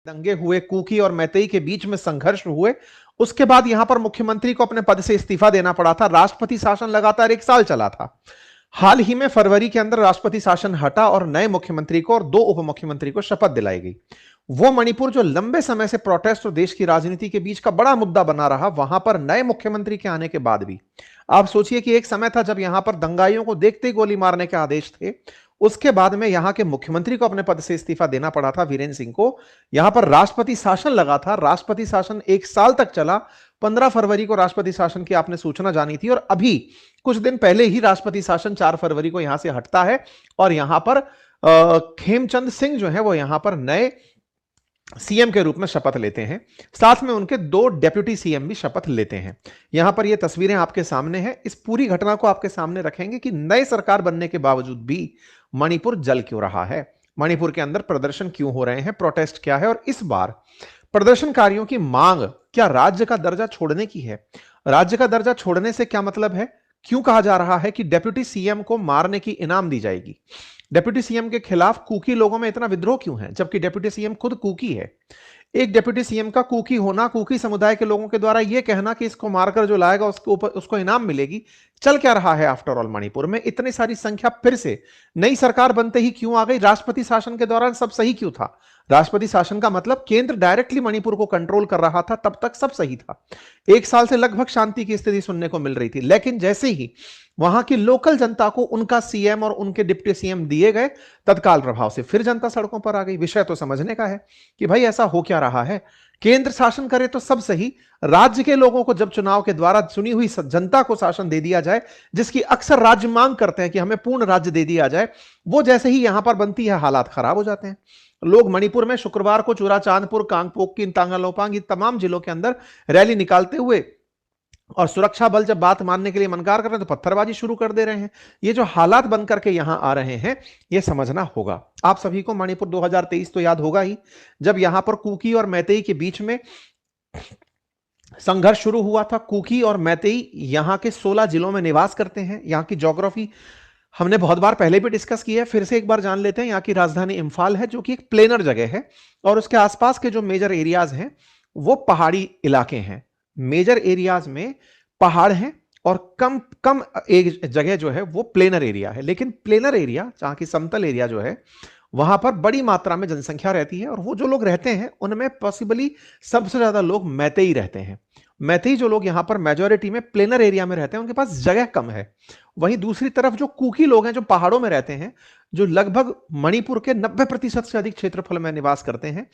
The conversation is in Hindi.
दंगे हुए, कुकी और मैतेई के बीच में संघर्ष हुए। उसके बाद यहां पर मुख्यमंत्री को अपने पद से इस्तीफा देना पड़ा था। राष्ट्रपति शासन लगातार 1 साल चला था। हाल ही में फरवरी के अंदर राष्ट्रपति शासन हटा और नए मुख्यमंत्री को और 2 उप मुख्यमंत्री को शपथ दिलाई गई। वो मणिपुर जो लंबे समय से प्रोटेस्ट और देश की राजनीति के बीच का बड़ा मुद्दा बना रहा, वहां पर नए मुख्यमंत्री के आने के बाद भी आप सोचिए कि एक समय था जब यहां पर दंगाइयों को देखते ही गोली मारने के आदेश थे। उसके बाद में यहां के मुख्यमंत्री को अपने पद से इस्तीफा देना पड़ा था, वीरेंद्र सिंह को। यहां पर राष्ट्रपति शासन लगा था। राष्ट्रपति शासन 1 साल तक चला। 15 फरवरी को राष्ट्रपति शासन की आपने सूचना जानी थी, और अभी कुछ दिन पहले ही राष्ट्रपति शासन 4 फरवरी को यहां से हटता है और यहां पर खेमचंद सिंह जो है वो यहां पर नए सीएम के रूप में शपथ लेते हैं। साथ में उनके 2 डेप्यूटी सीएम भी शपथ लेते हैं। यहां पर ये तस्वीरें आपके सामने हैं। इस पूरी घटना को आपके सामने रखेंगे कि नए सरकार बनने के बावजूद भी मणिपुर जल क्यों रहा है, मणिपुर के अंदर प्रदर्शन क्यों हो रहे हैं, प्रोटेस्ट क्या है, और इस बार प्रदर्शनकारियों की मांग क्या राज्य का दर्जा छोड़ने की है। राज्य का दर्जा छोड़ने से क्या मतलब है? क्यों कहा जा रहा है कि डेप्यूटी सीएम को मारने की इनाम दी जाएगी? डेप्यूटी सीएम के खिलाफ कुकी लोगों में इतना विद्रोह क्यों है, जबकि डेप्यूटी सीएम खुद कुकी है? एक डेप्यूटी सीएम का कुकी होना, कुकी समुदाय के लोगों के द्वारा यह कहना कि इसको मारकर जो लाएगा उसके ऊपर उसको इनाम मिलेगी, चल क्या रहा है आफ्टर ऑल मणिपुर में? इतनी सारी संख्या फिर से नई सरकार बनते ही क्यों आ गई? राष्ट्रपति शासन के दौरान सब सही क्यों था? राष्ट्रपति शासन का मतलब केंद्र डायरेक्टली मणिपुर को कंट्रोल कर रहा था, तब तक सब सही था। 1 साल से लगभग शांति की स्थिति सुनने को मिल रही थी, लेकिन जैसे ही वहां की लोकल जनता को उनका सीएम और उनके डिप्टी सीएम दिए गए, तत्काल प्रभाव से फिर जनता सड़कों पर आ गई। विषय तो समझने का है कि भाई ऐसा हो क्या रहा है। केंद्र शासन करे तो सब सही, राज्य के लोगों को जब चुनाव के द्वारा चुनी हुई जनता को शासन दे दिया जाए, जिसकी अक्सर राज्य मांग करते हैं कि हमें पूर्ण राज्य दे दिया जाए, वो जैसे ही यहां पर बनती है हालात खराब हो जाते हैं। लोग मणिपुर में शुक्रवार को चूराचांदपुर, कांगपोक, तांगालोपांग तमाम जिलों के अंदर रैली निकालते हुए, और सुरक्षा बल जब बात मानने के लिए मनकार कर रहे हैं तो पत्थरबाजी शुरू कर दे रहे हैं। ये जो हालात बनकर के यहां आ रहे हैं, ये समझना होगा। आप सभी को मणिपुर 2023 तो याद होगा ही, जब यहां पर कुकी और मैतेई के बीच में संघर्ष शुरू हुआ था। कुकी और मैतेई यहां के 16 जिलों में निवास करते हैं। यहां की ज्योग्राफी हमने बहुत बार पहले भी डिस्कस किया है, फिर से एक बार जान लेते हैं। यहाँ की राजधानी इंफाल है, जो कि एक प्लेनर जगह है, और उसके आसपास के जो मेजर एरियाज हैं वो पहाड़ी इलाके हैं। मेजर एरियाज में पहाड़ हैं और कम कम एक जगह जो है वो प्लेनर एरिया है। लेकिन प्लेनर एरिया, जहां की समतल एरिया जो है, वहां पर बड़ी मात्रा में जनसंख्या रहती है, और वो जो लोग रहते हैं उनमें पॉसिबली सबसे ज्यादा लोग मैतेई रहते हैं। मैतेई जो लोग यहां पर मेजॉरिटी में प्लेनर एरिया में रहते हैं, उनके पास जगह कम है। वहीं दूसरी तरफ जो कुकी लोग हैं, जो पहाड़ों में रहते हैं, जो लगभग मणिपुर के 90% से अधिक क्षेत्रफल में निवास करते हैं,